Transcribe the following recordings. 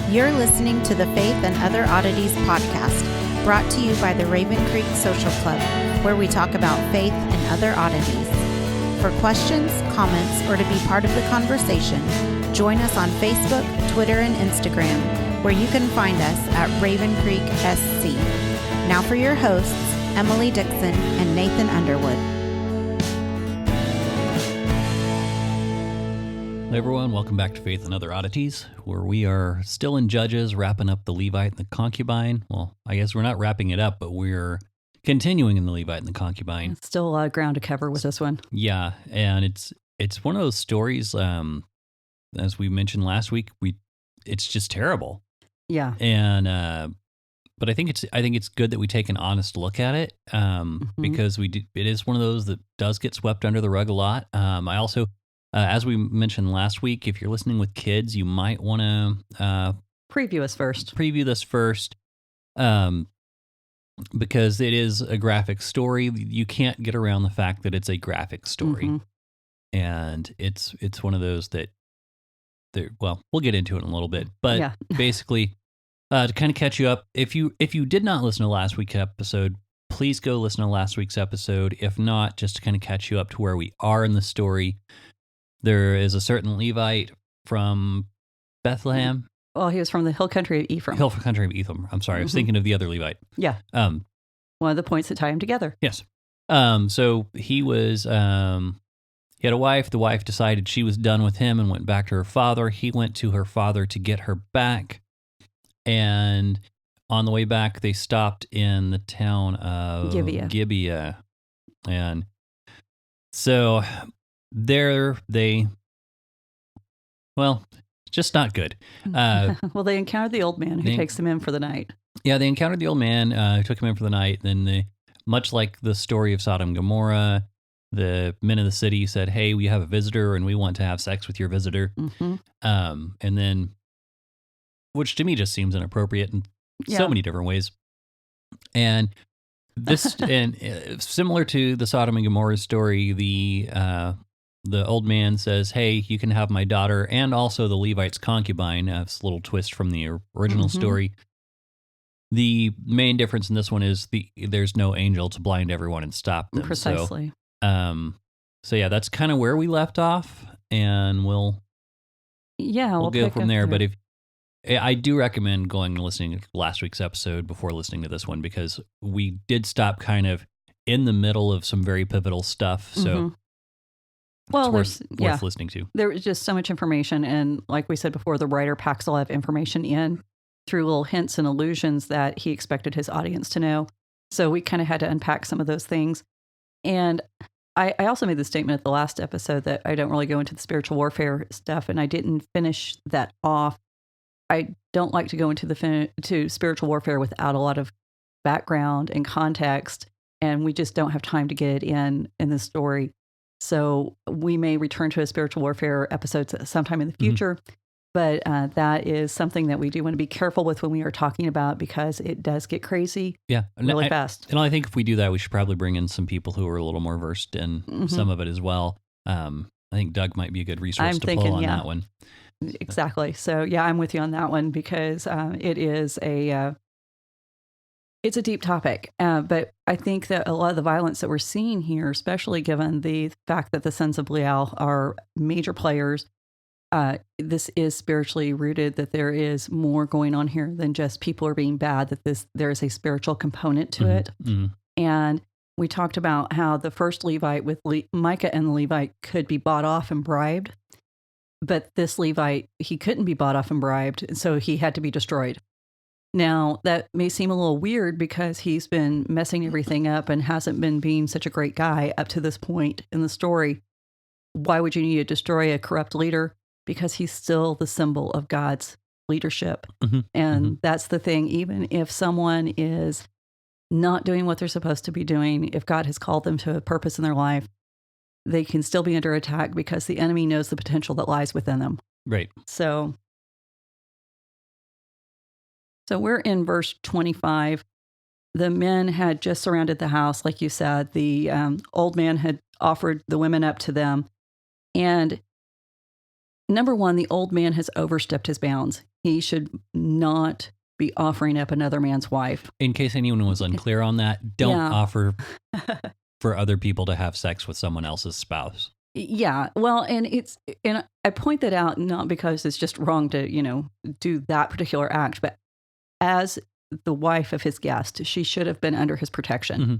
You're listening to the Faith and Other Oddities podcast, brought to you by the Raven Creek Social Club, where we talk about faith and other oddities. For questions, comments, or to be part of the conversation, join us on Facebook, Twitter, and Instagram, where you can find us at Raven Creek SC. Now for your hosts, Emily Dixon and Nathan Underwood. Hey everyone, welcome back to Faith and Other Oddities, where we are still in Judges, wrapping up the Levite and the Concubine. Well, I guess we're not wrapping it up, but we're continuing in the Levite and the Concubine. Still a lot of ground to cover with this one. Yeah, and it's one of those stories, as we mentioned last week, it's just terrible. Yeah. And but I think it's good that we take an honest look at it, because it is one of those that does get swept under the rug a lot. I also, as we mentioned last week, if you're listening with kids, you might want to preview this first, because it is a graphic story. You can't get around the fact that it's a graphic story, and it's one of those that, well, we'll get into it in a little bit, but basically, to kind of catch you up, if you did not listen to last week's episode, please go listen to last week's episode. If not, just to kind of catch you up to where we are in the story. There is a certain Levite from Bethlehem. Well, he was from the hill country of Ephraim. I'm sorry, I was thinking of the other Levite. Yeah. One of the points that tie him together. Yes. So he was, he had a wife. The wife decided she was done with him and went back to her father. He went to her father to get her back. And on the way back, they stopped in the town of Gibeah. And so there just not good. Well, they encountered the old man who takes them in for the night. Yeah, they encountered the old man who took him in for the night. Then much like the story of Sodom and Gomorrah, the men of the city said, "Hey, we have a visitor and we want to have sex with your visitor." And then, which to me just seems inappropriate in so many different ways. And this, and similar to the Sodom and Gomorrah story, the old man says, "Hey, you can have my daughter," and also the Levite's concubine. It's a little twist from the original story. The main difference in this one is there's no angel to blind everyone and stop them. Precisely. So yeah, that's kind of where we left off, and we'll go from there. But I do recommend going and listening to last week's episode before listening to this one, because we did stop kind of in the middle of some very pivotal stuff. So. Well, worth listening to. There was just so much information, and like we said before, the writer packs a lot of information in through little hints and allusions that he expected his audience to know. So we kind of had to unpack some of those things. And I also made the statement at the last episode that I don't really go into the spiritual warfare stuff, and I didn't finish that off. I don't like to go into to spiritual warfare without a lot of background and context, and we just don't have time to get it in the story. So we may return to a spiritual warfare episode sometime in the future, but that is something that we do want to be careful with when we are talking about, because it does get crazy really fast. And I think if we do that, we should probably bring in some people who are a little more versed in some of it as well. I think Doug might be a good resource to pull on that one. Exactly. So yeah, I'm with you on that one, because it is it's a deep topic, but I think that a lot of the violence that we're seeing here, especially given the fact that the sons of Belial are major players, this is spiritually rooted, that there is more going on here than just people are being bad, that there is a spiritual component to it. And we talked about how the first Levite with Micah and the Levite could be bought off and bribed, but this Levite, he couldn't be bought off and bribed, and so he had to be destroyed. Now, that may seem a little weird because he's been messing everything up and hasn't been being such a great guy up to this point in the story. Why would you need to destroy a corrupt leader? Because he's still the symbol of God's leadership. And that's the thing. Even if someone is not doing what they're supposed to be doing, if God has called them to a purpose in their life, they can still be under attack because the enemy knows the potential that lies within them. Right. So we're in verse 25. The men had just surrounded the house, like you said. The old man had offered the women up to them. And number one, the old man has overstepped his bounds. He should not be offering up another man's wife. In case anyone was unclear on that, don't offer for other people to have sex with someone else's spouse. Yeah. Well, and I point that out not because it's just wrong to, do that particular act, but as the wife of his guest, she should have been under his protection. Mm-hmm.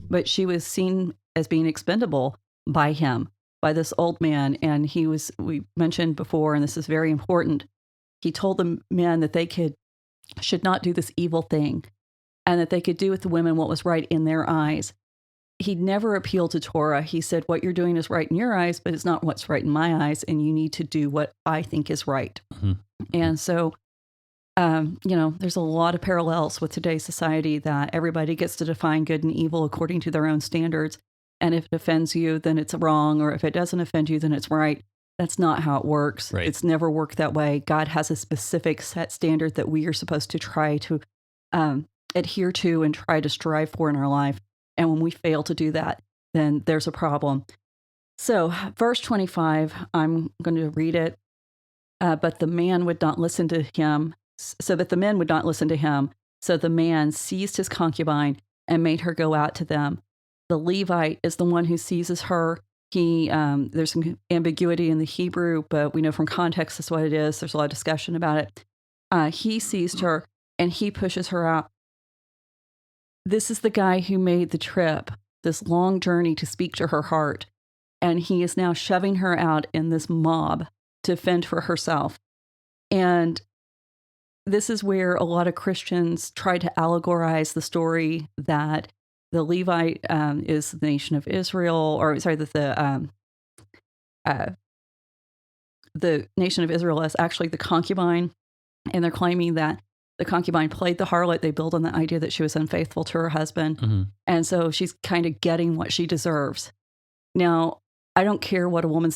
But she was seen as being expendable by him, by this old man. And we mentioned before, and this is very important, he told the men that they should not do this evil thing and that they could do with the women what was right in their eyes. He never appealed to Torah. He said, what you're doing is right in your eyes, but it's not what's right in my eyes. And you need to do what I think is right. Mm-hmm. And so, there's a lot of parallels with today's society that everybody gets to define good and evil according to their own standards. And if it offends you, then it's wrong. Or if it doesn't offend you, then it's right. That's not how it works. Right. It's never worked that way. God has a specific set standard that we are supposed to try to adhere to and try to strive for in our life. And when we fail to do that, then there's a problem. So verse 25, I'm going to read it. But the man would not listen to him, so that the men would not listen to him. So the man seized his concubine and made her go out to them. The Levite is the one who seizes her. There's some ambiguity in the Hebrew, but we know from context that's what it is. There's a lot of discussion about it. He seized her and he pushes her out. This is the guy who made the trip, this long journey to speak to her heart. And he is now shoving her out in this mob to fend for herself. And this is where a lot of Christians try to allegorize the story that the Levite is the nation of Israel, that the nation of Israel is actually the concubine. And they're claiming that the concubine played the harlot. They build on the idea that she was unfaithful to her husband. Mm-hmm. And so she's kind of getting what she deserves. Now, I don't care what a woman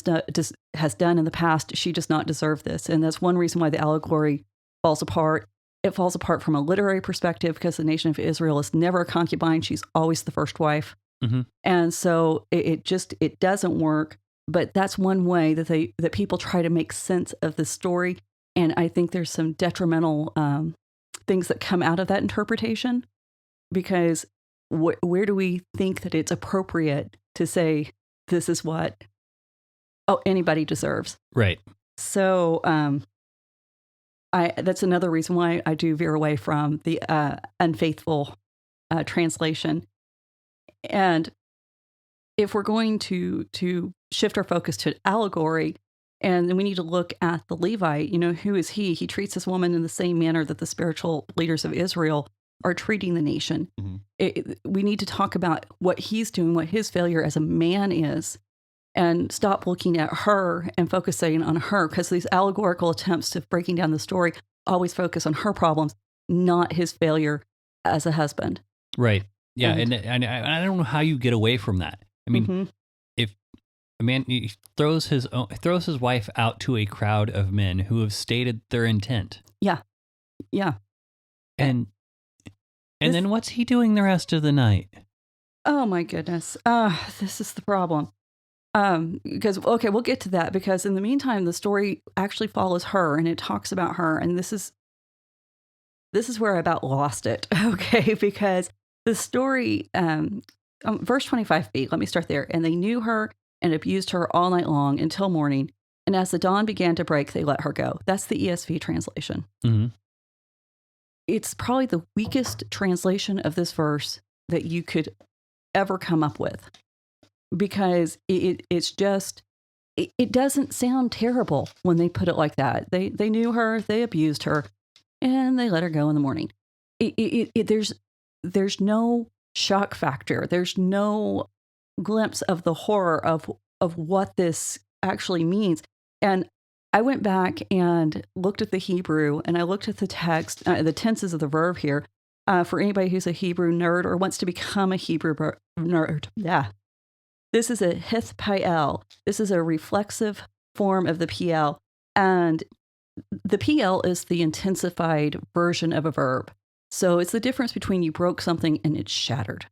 has done in the past. She does not deserve this. And that's one reason why the allegory falls apart. It falls apart from a literary perspective because the nation of Israel is never a concubine. She's always the first wife. Mm-hmm. And so it doesn't work. But that's one way that people try to make sense of the story. And I think there's some detrimental things that come out of that interpretation, because where do we think that it's appropriate to say this is what anybody deserves? Right. So that's another reason why I do veer away from the unfaithful translation. And if we're going to shift our focus to allegory, and then we need to look at the Levite, who is he? He treats this woman in the same manner that the spiritual leaders of Israel are treating the nation. Mm-hmm. We need to talk about what he's doing, what his failure as a man is, and stop looking at her and focusing on her, because these allegorical attempts to breaking down the story always focus on her problems, not his failure as a husband. Right. Yeah. And I don't know how you get away from that. I mean, mm-hmm. if a man throws his wife out to a crowd of men who have stated their intent. Yeah. Yeah. And then what's he doing the rest of the night? Oh my goodness. This is the problem. Because, okay, we'll get to that, because in the meantime, the story actually follows her and it talks about her. And this is where I about lost it. Okay. Because the story, verse 25b, let me start there. And they knew her and abused her all night long until morning. And as the dawn began to break, they let her go. That's the ESV translation. Mm-hmm. It's probably the weakest translation of this verse that you could ever come up with, because it's just, it doesn't sound terrible when they put it like that. They knew her, they abused her, and they let her go in the morning. There's no shock factor. There's no glimpse of the horror of what this actually means. And I went back and looked at the Hebrew, and I looked at the text, the tenses of the verb here, for anybody who's a Hebrew nerd or wants to become a Hebrew nerd. Yeah. This is a hith PL. This is a reflexive form of the PL. And the PL is the intensified version of a verb. So it's the difference between you broke something and it's shattered.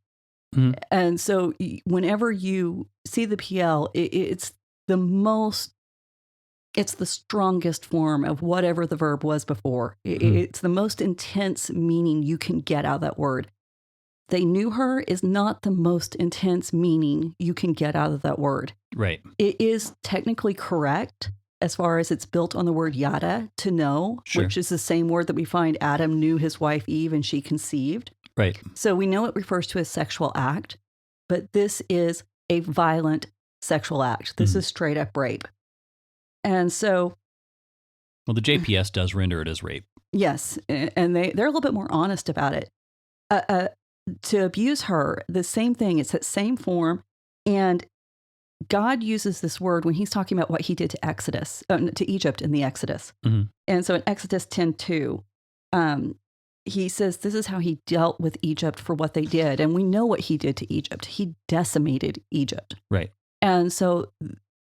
Mm-hmm. And so whenever you see the PL, it's the most It's the strongest form of whatever the verb was before. It's the most intense meaning you can get out of that word. They knew her is not the most intense meaning you can get out of that word. Right. It is technically correct as far as it's built on the word yada, to know, which is the same word that we find Adam knew his wife Eve and she conceived. Right. So we know it refers to a sexual act, but this is a violent sexual act. This is straight up rape. And so... Well, the JPS does render it as rape. Yes, and they're a little bit more honest about it. To abuse her, the same thing. It's that same form. And God uses this word when he's talking about what he did to Egypt in the Exodus. Mm-hmm. And so in Exodus 10:2, he says this is how he dealt with Egypt for what they did. And we know what he did to Egypt. He decimated Egypt. Right. And so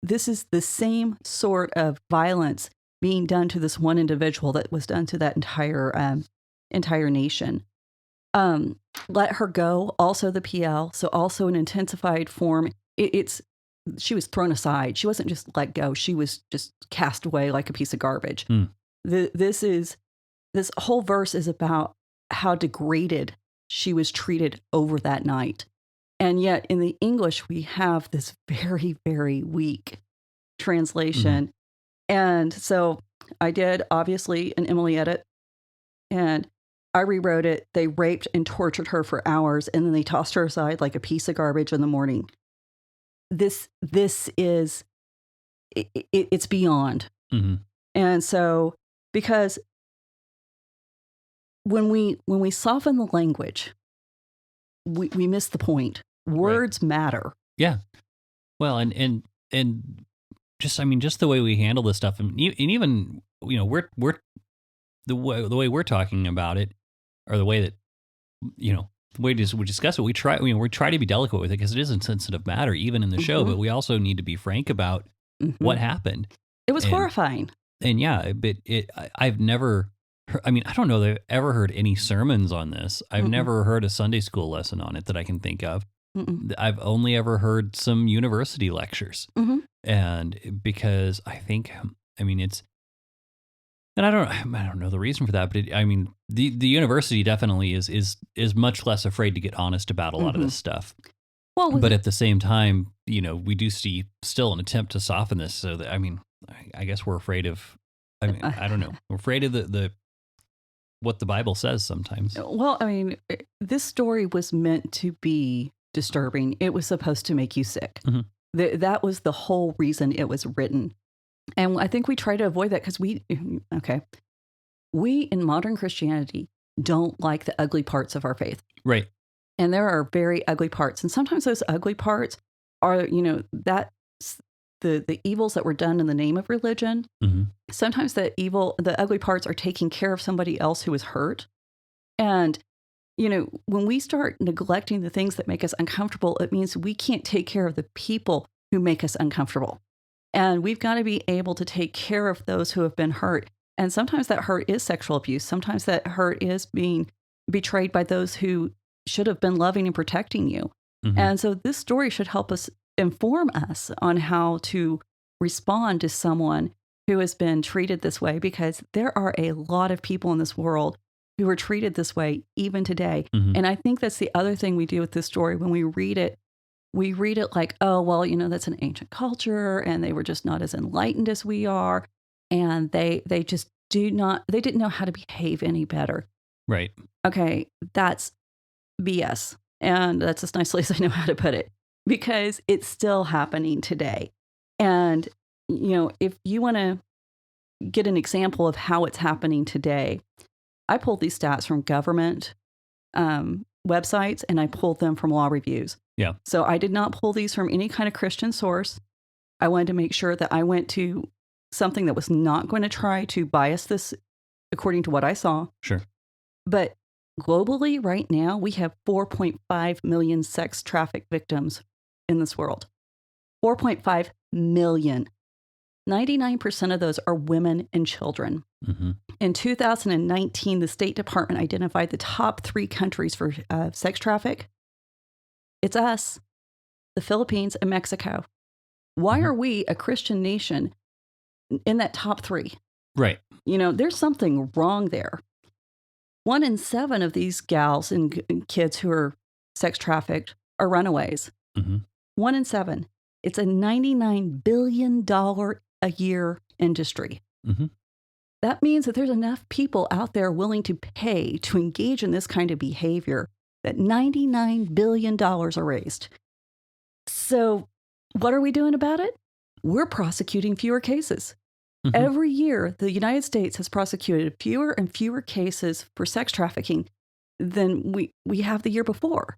this is the same sort of violence being done to this one individual that was done to that entire nation. Let her go, also the PL, so also an intensified form. She was thrown aside. She wasn't just let go. She was just cast away like a piece of garbage. This whole verse is about how degraded she was treated over that night. And yet in the English, we have this very, very weak translation. And so I did, obviously, an Emily edit, and I rewrote it. They raped and tortured her for hours, and then they tossed her aside like a piece of garbage in the morning. This is, it's beyond. And so, because when we soften the language, we miss the point. Words matter. Yeah. Well, and just, I mean, just the way we handle this stuff, and even, you know, we're the way we're talking about it, or the way that, you know, the way we discuss it, we try to be delicate with it because it is a sensitive matter, even in the show, but we also need to be frank about what happened. It was horrifying. And yeah, but I've never, I mean, I don't know that I've ever heard any sermons on this. I've never heard a Sunday school lesson on it that I can think of. I've only ever heard some university lectures. And because I think, I mean, it's, and I don't know the reason for that, but I mean, the university definitely is much less afraid to get honest about a lot of this stuff. Well, but at the same time, you know, we do see still an attempt to soften this. So that, I mean, I guess we're afraid of, I mean, I don't know. We're afraid of the what the Bible says sometimes. Well, I mean, this story was meant to be disturbing. It was supposed to make you sick. That was the whole reason it was written. And I think we try to avoid that because we in modern Christianity don't like the ugly parts of our faith. Right. And there are very ugly parts. And sometimes those ugly parts are, you know, that's the evils that were done in the name of religion. Sometimes the ugly parts are taking care of somebody else who is hurt. And, you know, when we start neglecting the things that make us uncomfortable, it means we can't take care of the people who make us uncomfortable. And we've got to be able to take care of those who have been hurt. And sometimes that hurt is sexual abuse. Sometimes that hurt is being betrayed by those who should have been loving and protecting you. And so this story should help us, inform us on how to respond to someone who has been treated this way, because there are a lot of people in this world who are treated this way even today. And I think that's the other thing we do with this story. When we read it like, oh, well, you know, that's an ancient culture and they were just not as enlightened as we are. And they just didn't know how to behave any better. Right. Okay. That's BS. And that's as nicely as I know how to put it, because it's still happening today. And, you know, if you want to get an example of how it's happening today, I pulled these stats from government websites and I pulled them from law reviews. Yeah. So I did not pull these from any kind of Christian source. I wanted to make sure that I went to something that was not going to try to bias this according to what I saw. Sure. But globally, right now, we have 4.5 million sex traffic victims in this world. 4.5 million. 99% of those are women and children. In 2019, the State Department identified the top 3 countries for sex traffic. It's us, the Philippines, and Mexico. Why are we, a Christian nation, in that top 3. Right. There's something wrong there. 1 in 7 of these gals and kids who are sex trafficked are runaways. Mm-hmm. 1 in 7. It's a $99 billion a year industry. Mm-hmm. That means that there's enough people out there willing to pay to engage in this kind of behavior that $99 billion are raised. So what are we doing about it? We're prosecuting fewer cases. Mm-hmm. Every year, the United States has prosecuted fewer and fewer cases for sex trafficking than we have the year before.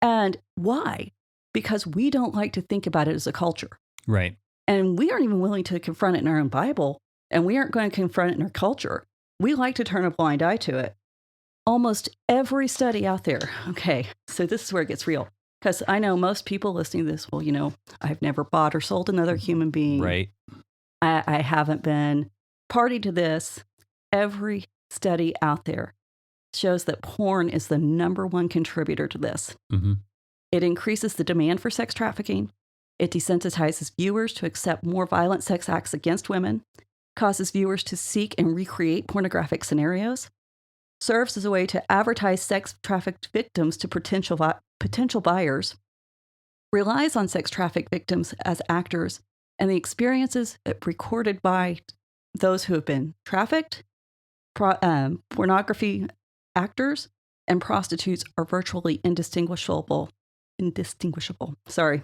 And why? Because we don't like to think about it as a culture. Right. And we aren't even willing to confront it in our own Bible, and we aren't going to confront it in our culture. We like to turn a blind eye to it. Almost every study out there. Okay, so this is where it gets real. Because I know most people listening to this, well, I've never bought or sold another human being. Right. I haven't been party to this. Every study out there shows that porn is the number one contributor to this. Mm-hmm. It increases the demand for sex trafficking. It desensitizes viewers to accept more violent sex acts against women, causes viewers to seek and recreate pornographic scenarios, serves as a way to advertise sex trafficked victims to potential buyers, relies on sex trafficked victims as actors, and the experiences recorded by those who have been trafficked, pornography actors, and prostitutes are virtually indistinguishable. Sorry.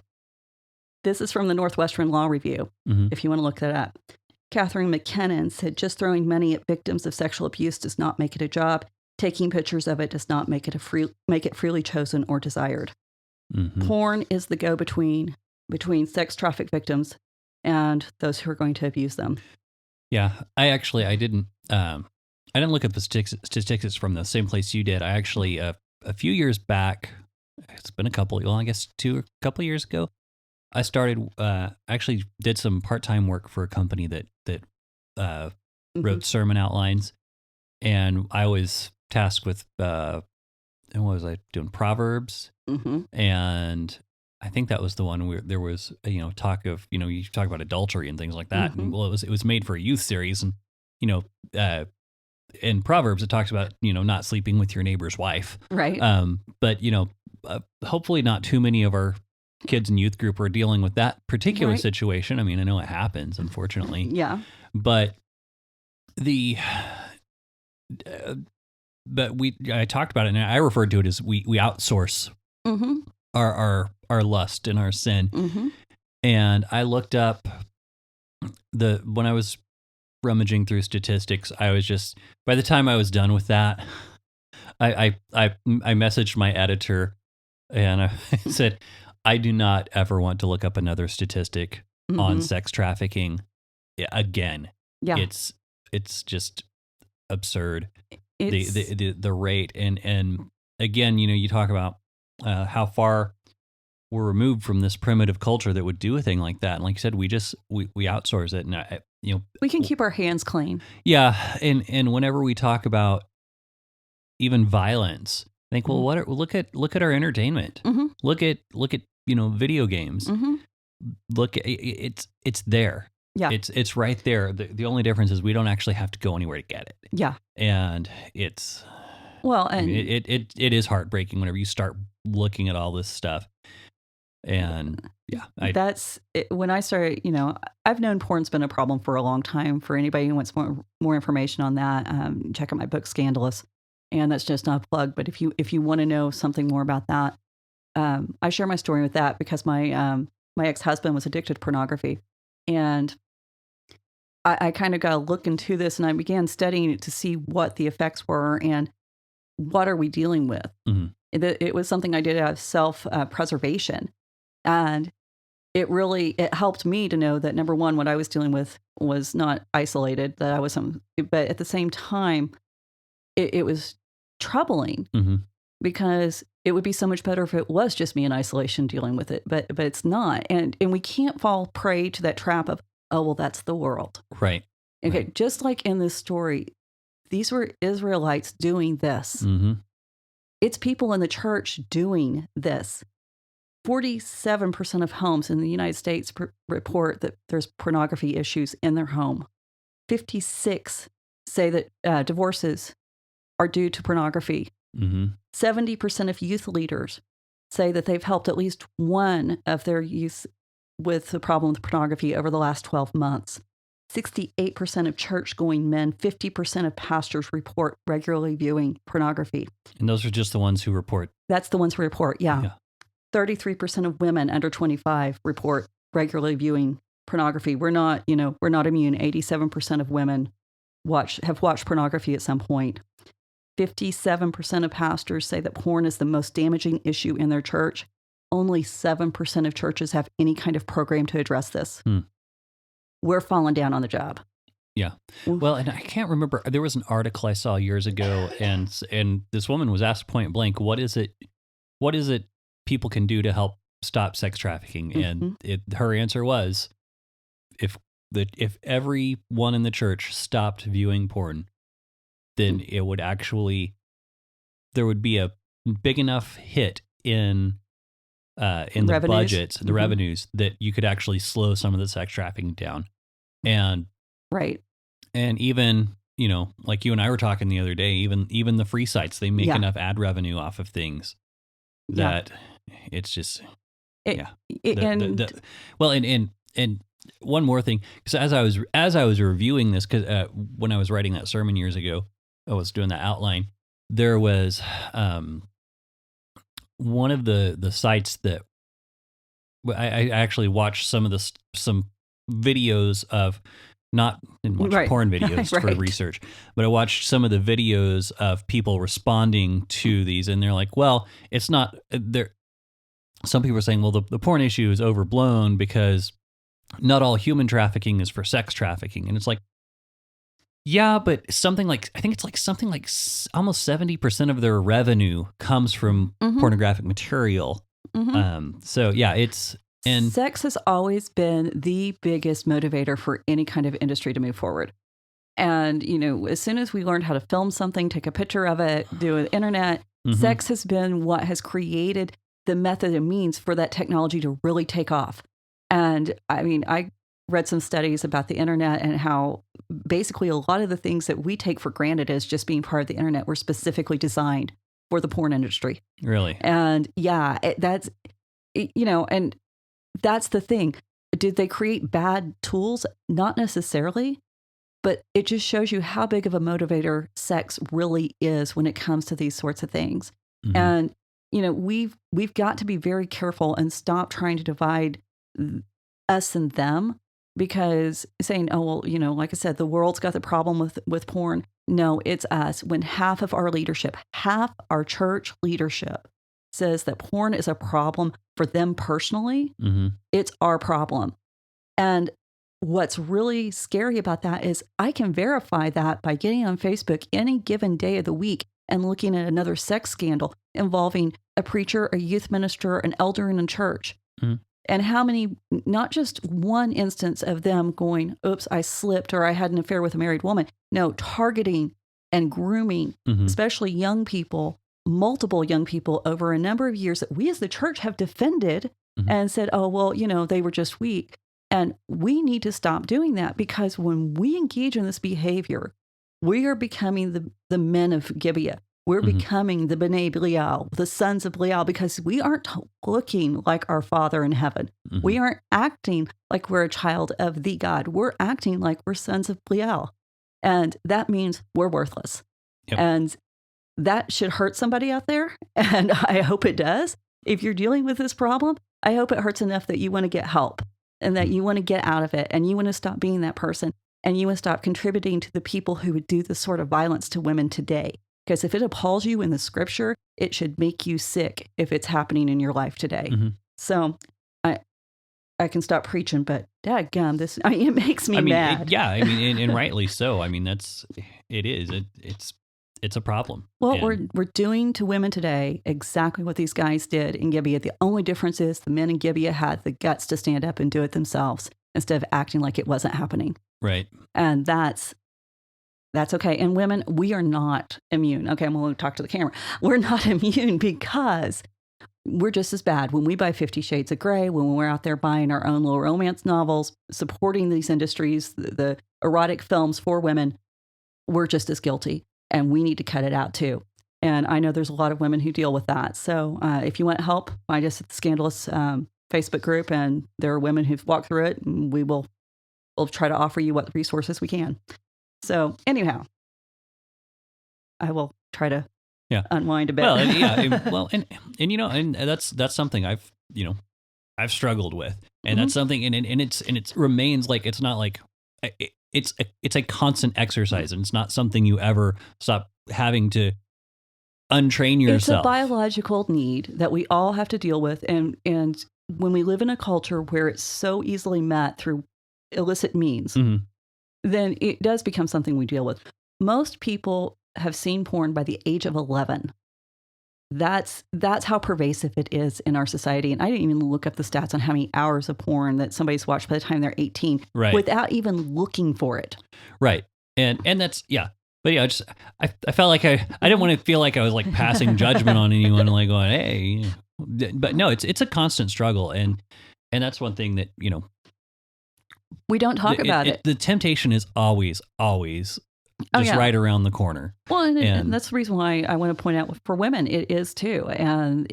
This is from the Northwestern Law Review, if you want to look that up. Catherine McKinnon said, just throwing money at victims of sexual abuse does not make it a job. Taking pictures of it does not make it freely chosen or desired. Mm-hmm. Porn is the go-between between sex trafficked victims and those who are going to abuse them. Yeah, I didn't look at the statistics from the same place you did. I actually, a few years back, it's been a couple of years ago, I started, actually did some part-time work for a company that wrote sermon outlines, and I was tasked with, what was I doing? Proverbs, and I think that was the one where there was, talk of, you talk about adultery and things like that, and well, it was made for a youth series, and, in Proverbs, it talks about, not sleeping with your neighbor's wife. Right. But, hopefully not too many of our kids and youth group are dealing with that particular situation. I mean, I know it happens, unfortunately. Yeah. But I talked about it, and I referred to it as we outsource our lust and our sin. And I looked up when I was rummaging through statistics, I was just, by the time I was done with that, I messaged my editor and I said, I do not ever want to look up another statistic on sex trafficking again. Yeah. It's just absurd. The rate. And again, you talk about how far we're removed from this primitive culture that would do a thing like that. And like you said, we outsource it. And we can keep our hands clean. Yeah. And whenever we talk about even violence, think, well, look at our entertainment. Look at video games. Look, it's there. Yeah, it's right there. The only difference is we don't actually have to go anywhere to get it. Yeah, and it's it is heartbreaking whenever you start looking at all this stuff. And yeah, that's it. When I started, I've known porn's been a problem for a long time. For anybody who wants more information on that, check out my book Scandalous. And that's just not a plug, but if you want to know something more about that, I share my story with that because my ex-husband was addicted to pornography, and I kind of got to look into this, and I began studying it to see what the effects were and what are we dealing with. It was something I did out of self-preservation, and it helped me to know that, number one, what I was dealing with was not isolated, that I was but at the same time, it was troubling because it would be so much better if it was just me in isolation dealing with it, but it's not. And we can't fall prey to that trap of, oh, well, that's the world. Right. Okay. Right. Just like in this story, these were Israelites doing this. It's people in the church doing this. 47% of homes in the United States report that there's pornography issues in their home. 56 say that divorces are due to pornography. 70% of youth leaders say that they've helped at least one of their youth with the problem with pornography over the last 12 months. 68% of church-going men, 50% of pastors report regularly viewing pornography. And those are just the ones who report. That's the ones who report, yeah. 33% of women under 25 report regularly viewing pornography. We're not immune. 87% of women have watched pornography at some point. 57% of pastors say that porn is the most damaging issue in their church. Only 7% of churches have any kind of program to address this. We're falling down on the job. Yeah. Well, and I can't remember. There was an article I saw years ago, and this woman was asked point blank, "What is it people can do to help stop sex trafficking?" And her answer was, if everyone in the church stopped viewing porn, then it would there would be a big enough hit in the budgets, the revenues, that you could actually slow some of the sex trafficking down. And even, like you and I were talking the other day, even the free sites, they make enough ad revenue off of things that it's just, And one more thing, because as I was reviewing this, because when I was writing that sermon years ago, I was doing that outline, there was one of the sites that I actually watched some videos of, didn't watch porn videos for research, but I watched some of the videos of people responding to these, and they're like, well, it's not there. Some people are saying, well, the porn issue is overblown because not all human trafficking is for sex trafficking. And it's like, yeah, but I think it's something like almost 70% of their revenue comes from pornographic material. So yeah, and sex has always been the biggest motivator for any kind of industry to move forward. And, as soon as we learned how to film something, take a picture of it, do it internet, sex has been what has created the method and means for that technology to really take off. And I read some studies about the internet and how basically a lot of the things that we take for granted as just being part of the internet were specifically designed for the porn industry. Really? And that's the thing. Did they create bad tools? Not necessarily, but it just shows you how big of a motivator sex really is when it comes to these sorts of things. And we've got to be very careful and stop trying to divide us and them, because saying, oh, well, like I said, the world's got the problem with porn. No, it's us. When half our church leadership says that porn is a problem for them personally, it's our problem. And what's really scary about that is I can verify that by getting on Facebook any given day of the week and looking at another sex scandal involving a preacher, a youth minister, an elder in a church. And how many, not just one instance of them going, oops, I slipped, or I had an affair with a married woman. No, targeting and grooming, especially young people, multiple young people over a number of years that we as the church have defended and said, oh, well, they were just weak. And we need to stop doing that, because when we engage in this behavior, we are becoming the men of Gibeah. We're becoming the B'nai Belial, the sons of Belial, because we aren't looking like our Father in heaven. We aren't acting like we're a child of the God. We're acting like we're sons of Belial. And that means we're worthless. And that should hurt somebody out there. And I hope it does. If you're dealing with this problem, I hope it hurts enough that you want to get help and that you want to get out of it, and you want to stop being that person, and you want to stop contributing to the people who would do this sort of violence to women today. Because if it appalls you in the scripture, it should make you sick if it's happening in your life today. So I can stop preaching, but dadgum, it makes me mad. And rightly so. It's a problem. Well, we're doing to women today exactly what these guys did in Gibeah. The only difference is the men in Gibeah had the guts to stand up and do it themselves instead of acting like it wasn't happening. Right. And that's okay. And women, we are not immune. Okay, I'm going to talk to the camera. We're not immune because we're just as bad. When we buy 50 Shades of Grey, when we're out there buying our own little romance novels, supporting these industries, the erotic films for women, we're just as guilty. And we need to cut it out too. And I know there's a lot of women who deal with that. So if you want help, find us at the Scandalous Facebook group. And there are women who've walked through it. And we'll try to offer you what resources we can. So anyhow, I will try to unwind a bit. Well, and that's something I've struggled with, and that's something, and it remains like, it's not like it's a constant exercise, and it's not something you ever stop having to untrain yourself. It's a biological need that we all have to deal with, and when we live in a culture where it's so easily met through illicit means, then it does become something we deal with. Most people have seen porn by the age of 11. That's how pervasive it is in our society. And I didn't even look up the stats on how many hours of porn that somebody's watched by the time they're 18, without even looking for it. Right. And that's, but I felt like I didn't want to feel like I was like passing judgment on anyone, like going, hey, but no, it's a constant struggle. And that's one thing that, we don't talk about it. The temptation is always just right around the corner. Well, and that's the reason why I want to point out for women, it is too. And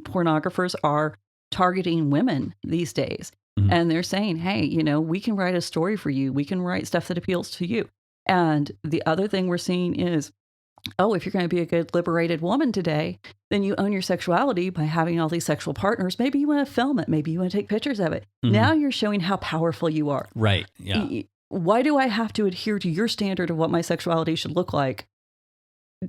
pornographers are targeting women these days. And they're saying, hey, we can write a story for you. We can write stuff that appeals to you. And the other thing we're seeing is, if you're going to be a good liberated woman today, then you own your sexuality by having all these sexual partners. Maybe you want to film it. Maybe you want to take pictures of it. Now you're showing how powerful you are. Right. Yeah. Why do I have to adhere to your standard of what my sexuality should look like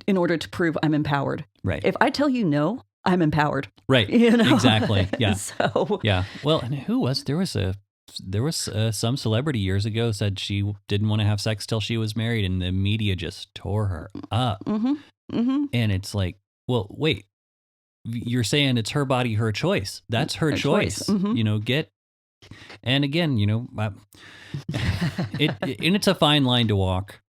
in order to prove I'm empowered? Right. If I tell you no, I'm empowered. Right. Exactly. Yeah. So Well, and there was some celebrity years ago said she didn't want to have sex till she was married, and the media just tore her up. And it's like, well, wait, you're saying it's her body, her choice. That's her choice. And again, it's a fine line to walk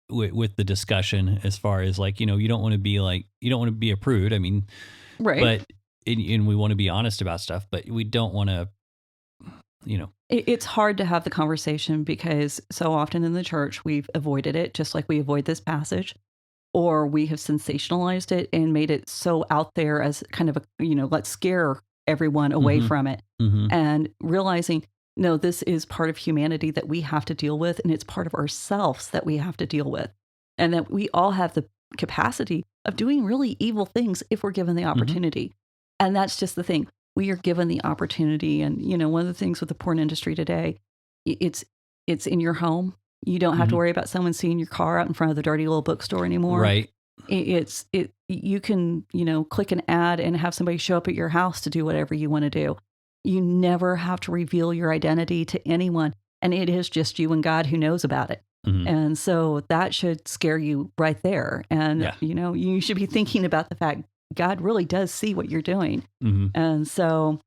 with the discussion, as far as like, you don't want to be a prude. I mean, right. But and we want to be honest about stuff, but we don't want to, It's hard to have the conversation because so often in the church we've avoided it, just like we avoid this passage, or we have sensationalized it and made it so out there as kind of a, let's scare everyone away from it. And realizing, no, this is part of humanity that we have to deal with, and it's part of ourselves that we have to deal with, and that we all have the capacity of doing really evil things if we're given the opportunity. And that's just the thing. We are given the opportunity. And, one of the things with the porn industry today, it's in your home. You don't have to worry about someone seeing your car out in front of the dirty little bookstore anymore. Right. You can, click an ad and have somebody show up at your house to do whatever you want to do. You never have to reveal your identity to anyone. And it is just you and God who knows about it. And so that should scare you right there. And, you should be thinking about the fact God really does see what you're doing. And so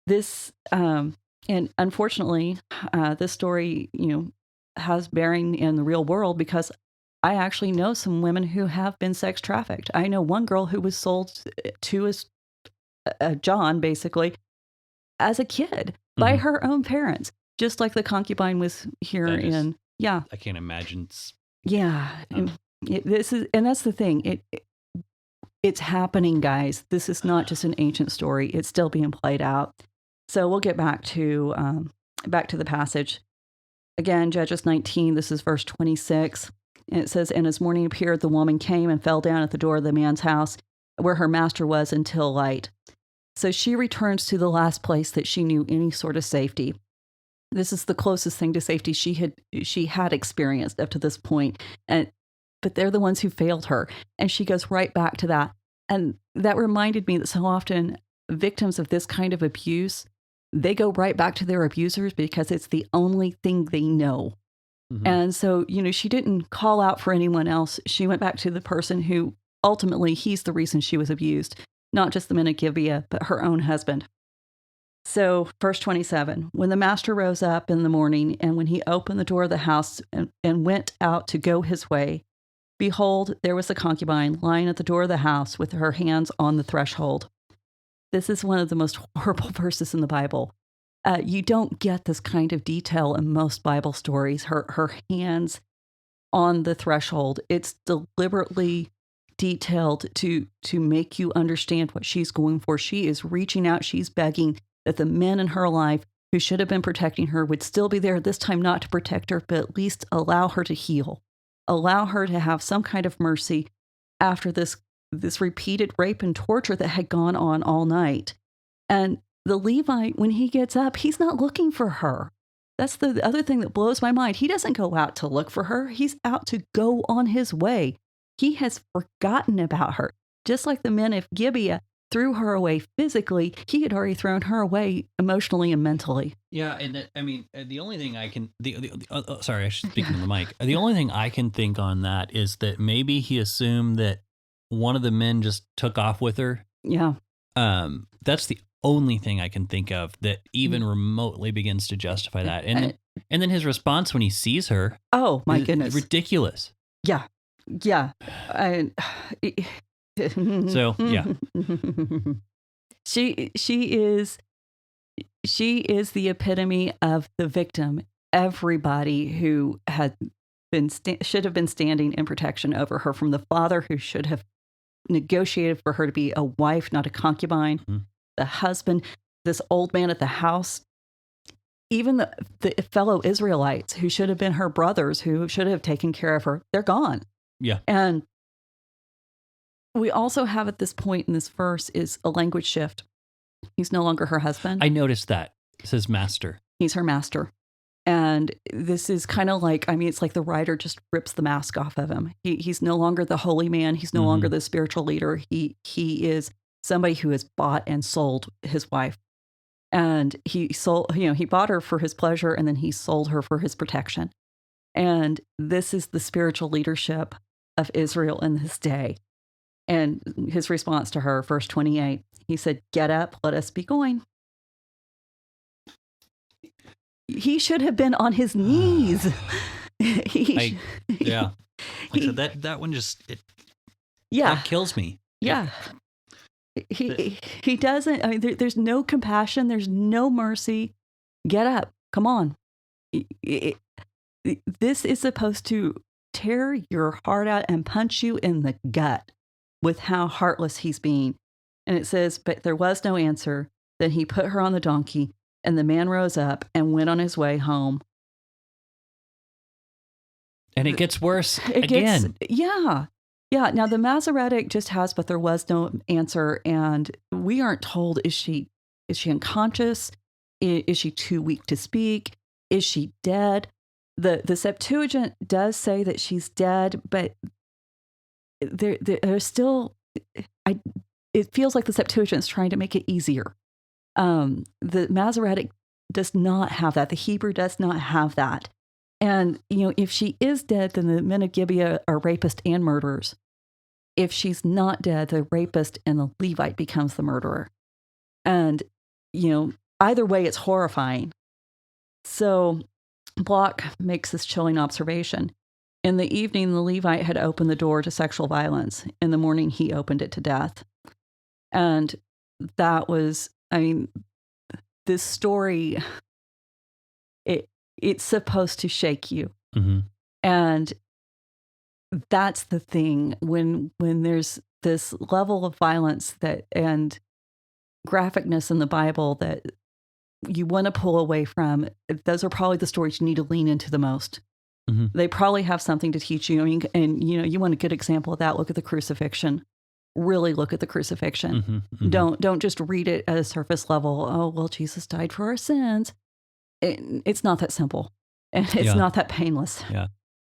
this, and unfortunately, this story, has bearing in the real world, because I actually know some women who have been sex trafficked. I know one girl who was sold to John, basically, as a kid by her own parents, just like the concubine was here in. Yeah. I can't imagine. And that's the thing. It's happening, guys. This is not just an ancient story. It's still being played out. So we'll get back to the passage. Again, Judges 19, this is verse 26. And it says, and as morning appeared, the woman came and fell down at the door of the man's house where her master was until light. So she returns to the last place that she knew any sort of safety. This is the closest thing to safety she had experienced up to this point. But they're the ones who failed her. And she goes right back to that. And that reminded me that so often victims of this kind of abuse, they go right back to their abusers because it's the only thing they know. And so, she didn't call out for anyone else. She went back to the person who ultimately he's the reason she was abused, not just the men of Gibeah, but her own husband. So verse 27, when the master rose up in the morning and when he opened the door of the house and went out to go his way, Behold, there was a concubine lying at the door of the house with her hands on the threshold. This is one of the most horrible verses in the Bible. You don't get this kind of detail in most Bible stories. Her hands on the threshold. It's deliberately detailed to make you understand what she's going for. She is reaching out. She's begging that the men in her life who should have been protecting her would still be there, this time not to protect her, but at least allow her to heal, allow her to have some kind of mercy after this repeated rape and torture that had gone on all night. And the Levite, when he gets up, he's not looking for her. That's the other thing that blows my mind. He doesn't go out to look for her. He's out to go on his way. He has forgotten about her. Just like the men of Gibeah threw her away physically, he had already thrown her away emotionally and mentally. Yeah, and the only thing I can sorry, I should speak into the mic. The only thing I can think on that is that maybe he assumed that one of the men just took off with her. Yeah. That's the only thing I can think of that even remotely begins to justify that. And then his response when he sees her. Oh my goodness. Ridiculous. Yeah. Yeah. So, yeah. She is the epitome of the victim. Everybody who had been should have been standing in protection over her, from the father who should have negotiated for her to be a wife, not a concubine, the husband, this old man at the house, even the fellow Israelites who should have been her brothers, who should have taken care of her. They're gone. Yeah. And we also have at this point in this verse is a language shift. He's no longer her husband. I noticed that. It says master. He's her master. And this is kind of like, it's like the writer just rips the mask off of him. He's no longer the holy man. He's no longer the spiritual leader. He is somebody who has bought and sold his wife. And he bought her for his pleasure, and then he sold her for his protection. And this is the spiritual leadership of Israel in this day. And his response to her, verse 28, he said, "Get up, let us be going." He should have been on his knees. Yeah. That one just, that kills me. Yeah. He doesn't, there's no compassion. There's no mercy. Get up. Come on. This is supposed to tear your heart out and punch you in the gut with how heartless he's being. And it says, but there was no answer. Then he put her on the donkey, and the man rose up and went on his way home. And it gets worse again. Yeah. Now the Masoretic just has, but there was no answer. And we aren't told, is she unconscious? Is she too weak to speak? Is she dead? The Septuagint does say that she's dead, but there's still, it feels like the Septuagint is trying to make it easier. The Masoretic does not have that. The Hebrew does not have that. And, if she is dead, then the men of Gibeah are rapists and murderers. If she's not dead, the rapist and the Levite becomes the murderer. And, either way, it's horrifying. So Block makes this chilling observation. In the evening, the Levite had opened the door to sexual violence. In the morning, he opened it to death. And that was, this story, it's supposed to shake you. Mm-hmm. And that's the thing, when there's this level of violence and graphicness in the Bible that you want to pull away from, those are probably the stories you need to lean into the most. Mm-hmm. They probably have something to teach you. You want a good example of that. Look at the crucifixion. Really look at the crucifixion. Mm-hmm, mm-hmm. Don't just read it at a surface level. Oh, well, Jesus died for our sins. It's not that simple, and it's not that painless. Yeah.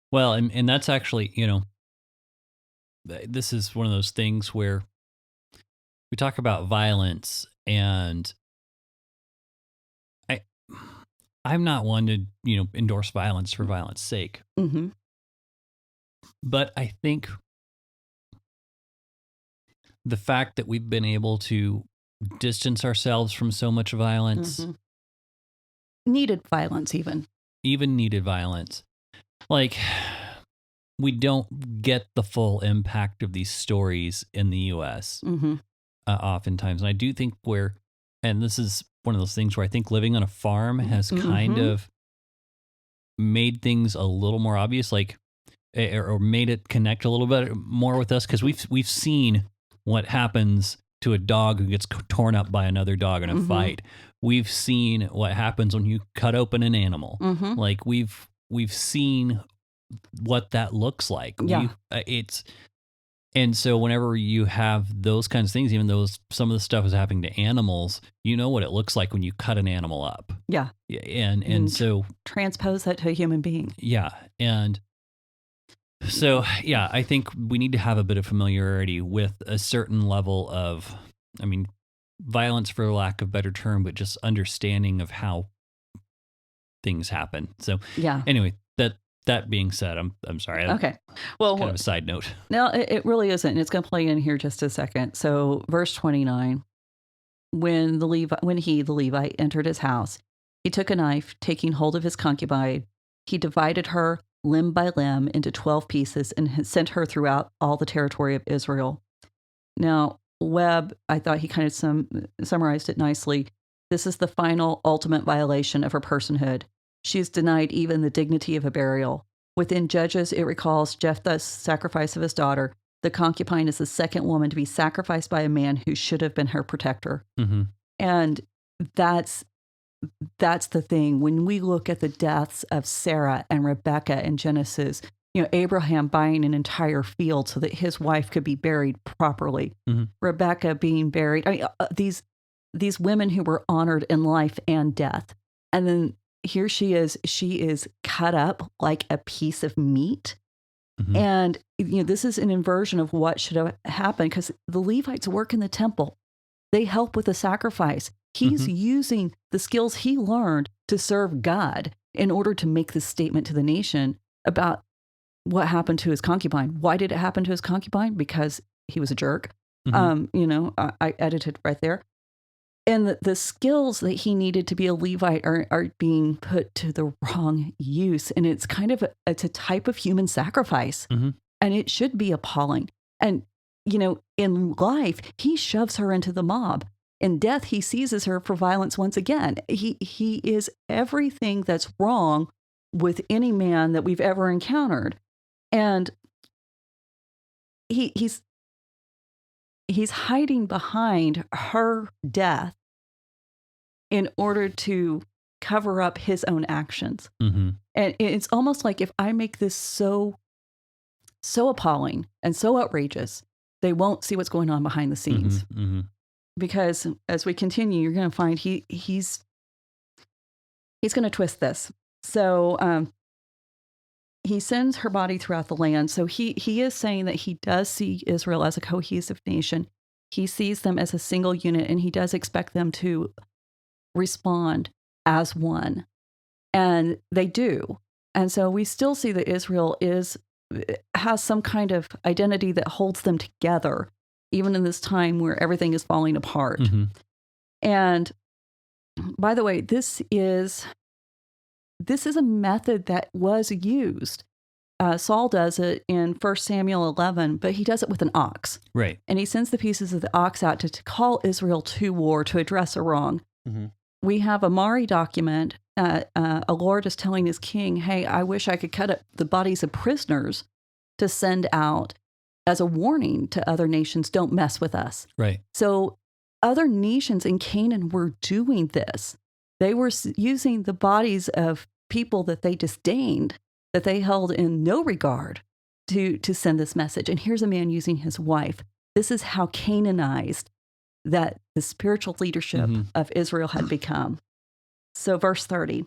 Well, and that's actually, this is one of those things where we talk about violence, and I'm not one to, endorse violence for violence sake. Mm-hmm. But I think the fact that we've been able to distance ourselves from so much violence, mm-hmm. Needed violence, even needed violence. Like, we don't get the full impact of these stories in the U.S. Mm-hmm. Oftentimes. And I do think and this is one of those things where I think living on a farm has kind of made things a little more obvious, like, or made it connect a little bit more with us, because we've seen what happens to a dog who gets torn up by another dog in a fight. We've seen what happens when you cut open an animal. Like we've seen what that looks like. Yeah. And so whenever you have those kinds of things, even though some of the stuff is happening to animals, you know what it looks like when you cut an animal up. Yeah. And so transpose that to a human being. Yeah. And so, yeah, I think we need to have a bit of familiarity with a certain level of, violence for lack of a better term, but just understanding of how things happen. So yeah. Anyway, that being said, I'm sorry. Okay. Well, kind of a side note. No, it really isn't. And it's going to play in here just a second. So verse 29, when the Levite entered his house, he took a knife, taking hold of his concubine. He divided her limb by limb into 12 pieces and sent her throughout all the territory of Israel. Now, Webb, I thought he kind of summarized it nicely. This is the final, ultimate violation of her personhood. She is denied even the dignity of a burial. Within Judges, it recalls Jephthah's sacrifice of his daughter. The concubine is the second woman to be sacrificed by a man who should have been her protector. And that's the thing. When we look at the deaths of Sarah and Rebecca in Genesis, Abraham buying an entire field so that his wife could be buried properly. Rebecca being buried. These women who were honored in life and death. And then here she is cut up like a piece of meat. And, this is an inversion of what should have happened, because the Levites work in the temple. They help with the sacrifice. He's using the skills he learned to serve God in order to make this statement to the nation about what happened to his concubine. Why did it happen to his concubine? Because he was a jerk. I edited right there. And the skills that he needed to be a Levite are being put to the wrong use. And it's kind of it's a type of human sacrifice. And it should be appalling. And, in life, he shoves her into the mob. In death, he seizes her for violence once again. He is everything that's wrong with any man that we've ever encountered. And he's hiding behind her death in order to cover up his own actions. And it's almost like if I make this so appalling and so outrageous, they won't see what's going on behind the scenes. Because as we continue, you're going to find he's going to twist this. So he sends her body throughout the land. So he is saying that he does see Israel as a cohesive nation. He sees them as a single unit, and he does expect them to respond as one. And they do. And so we still see that Israel has some kind of identity that holds them together, even in this time where everything is falling apart. And by the way, this is a method that was used. Saul does it in 1 Samuel 11, but he does it with an ox. Right. And he sends the pieces of the ox out to call Israel to war, to address a wrong. We have a Mari document. A lord is telling his king, hey, I wish I could cut up the bodies of prisoners to send out as a warning to other nations, don't mess with us. Right. So other nations in Canaan were doing this. They were using the bodies of people that they disdained, that they held in no regard, to send this message. And here's a man using his wife. This is how Canaanized that the spiritual leadership of Israel had become. So verse 30,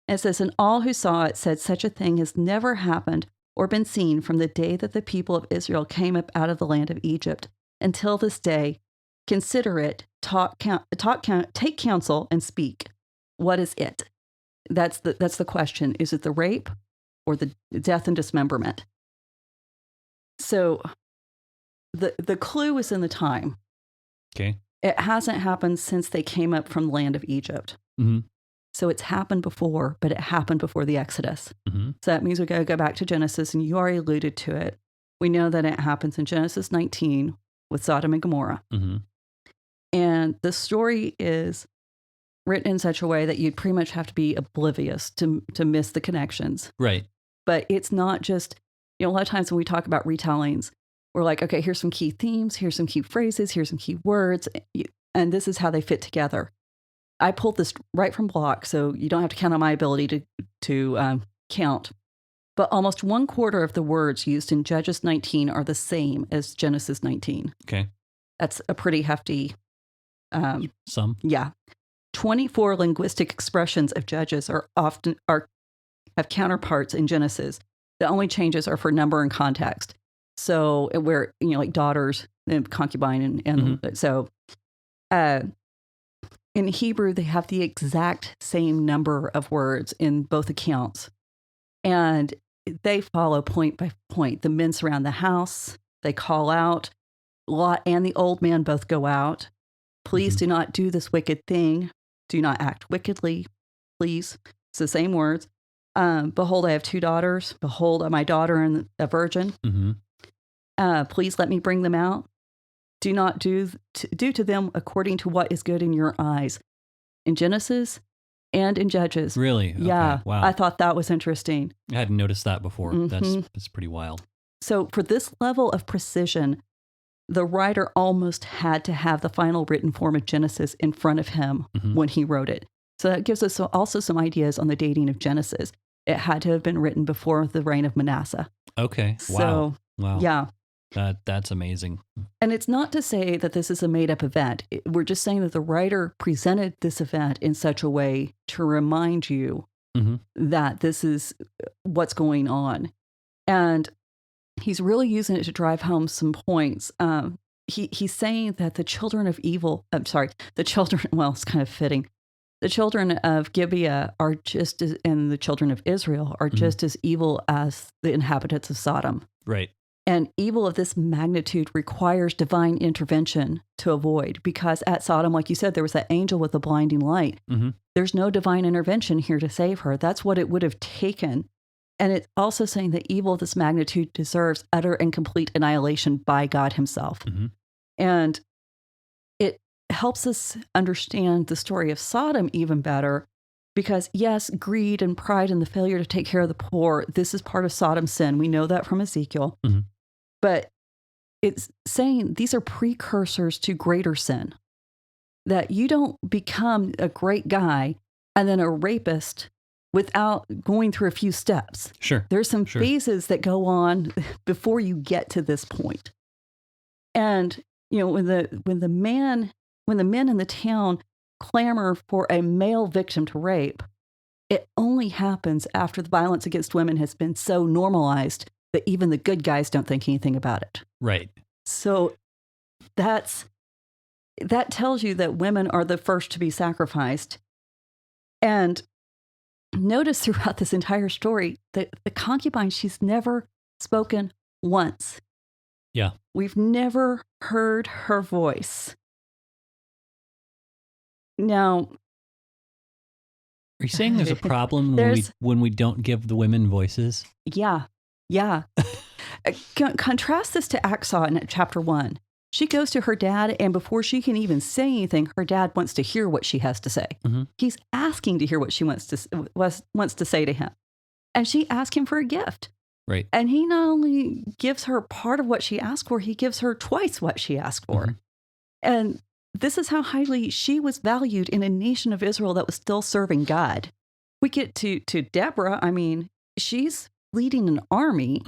it says, and all who saw it said such a thing has never happened or been seen from the day that the people of Israel came up out of the land of Egypt until this day. Consider it, take counsel and speak. What is it? That's the question. Is it the rape or the death and dismemberment? So the clue is in the time. Okay. It hasn't happened since they came up from the land of Egypt. So it's happened before, but it happened before the Exodus. Mm-hmm. So that means we got to go back to Genesis, and you already alluded to it. We know that it happens in Genesis 19 with Sodom and Gomorrah. Mm-hmm. And the story is written in such a way that you'd pretty much have to be oblivious to miss the connections. Right. But it's not just, a lot of times when we talk about retellings, we're like, okay, here's some key themes, here's some key phrases, here's some key words, and this is how they fit together. I pulled this right from Block, so you don't have to count on my ability to count. But almost 1/4 of the words used in Judges 19 are the same as Genesis 19. Okay. That's a pretty hefty. Some. Yeah. 24 linguistic expressions of Judges have counterparts in Genesis. The only changes are for number and context. So where, like daughters and concubine and so in Hebrew, they have the exact same number of words in both accounts. And they follow point by point. The men surround the house. They call out. Lot and the old man both go out. Please do not do this wicked thing. Do not act wickedly, please. It's the same words. Behold, I have 2 daughters. Behold, my daughter and a virgin. Mm-hmm. Please let me bring them out. Do not do to them according to what is good in your eyes. In Genesis and in Judges. Really? Yeah. Okay. Wow. I thought that was interesting. I hadn't noticed that before. That's pretty wild. So for this level of precision, the writer almost had to have the final written form of Genesis in front of him when he wrote it. So that gives us also some ideas on the dating of Genesis. It had to have been written before the reign of Manasseh. Okay. So, wow. Yeah. That's amazing. And it's not to say that this is a made-up event. We're just saying that the writer presented this event in such a way to remind you that this is what's going on. And he's really using it to drive home some points. He's saying that the children of evil, it's kind of fitting. The children of Gibeah are just as, and the children of Israel are just as evil as the inhabitants of Sodom. Right. And evil of this magnitude requires divine intervention to avoid, because at Sodom, like you said, there was that angel with the blinding light. There's no divine intervention here to save her. That's what it would have taken. And it's also saying that evil of this magnitude deserves utter and complete annihilation by God himself. And it helps us understand the story of Sodom even better, because yes, greed and pride and the failure to take care of the poor, this is part of Sodom's sin. We know that from Ezekiel. But it's saying these are precursors to greater sin, that you don't become a great guy and then a rapist without going through a few steps. Sure. There's some phases that go on before you get to this point. And, when the men in the town clamor for a male victim to rape, it only happens after the violence against women has been so normalized that even the good guys don't think anything about it. Right. So that tells you that women are the first to be sacrificed. And notice throughout this entire story that the concubine, she's never spoken once. Yeah. We've never heard her voice. Now, are you saying there's a problem when we don't give the women voices? Yeah. Contrast this to Aksa in chapter 1. She goes to her dad, and before she can even say anything, her dad wants to hear what she has to say. He's asking to hear what she wants to say to him. And she asks him for a gift. Right. And he not only gives her part of what she asked for, he gives her twice what she asked for. And this is how highly she was valued in a nation of Israel that was still serving God. We get to Deborah. I mean, she's leading an army.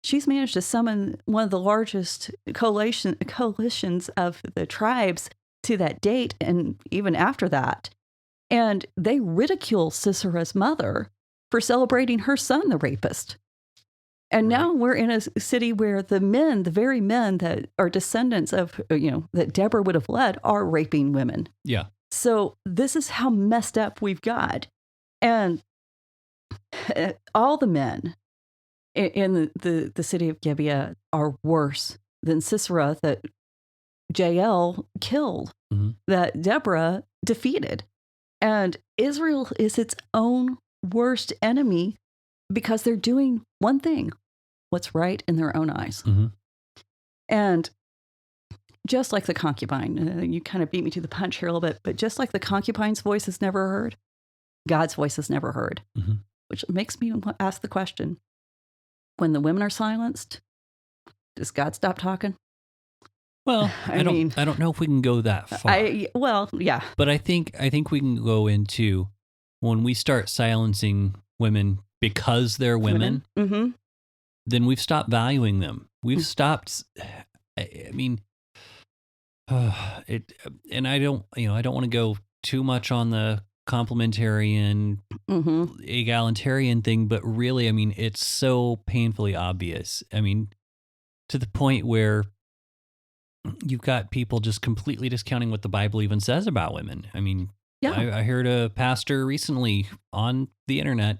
She's managed to summon one of the largest coalitions of the tribes to that date and even after that. And they ridicule Sisera's mother for celebrating her son, the rapist. And now we're in a city where the very men that are descendants of, that Deborah would have led, are raping women. Yeah. So this is how messed up we've got. And all the men in the city of Gibeah are worse than Sisera that Jael killed, that Deborah defeated. And Israel is its own worst enemy because they're doing one thing, what's right in their own eyes. Mm-hmm. And just like the concubine, you kind of beat me to the punch here a little bit, but just like the concubine's voice is never heard, God's voice is never heard, mm-hmm. which makes me ask the question, when the women are silenced, does God stop talking? Well, I don't know if we can go that far. Yeah. But I think we can go into when we start silencing women because they're women, Mm-hmm. then we've stopped valuing them. We've stopped. I mean, and I don't want to go too much on the complementarian, egalitarian thing, but really, I mean, it's so painfully obvious. I mean, to the point where you've got people just completely discounting what the Bible even says about women. I mean, I heard a pastor recently on the internet,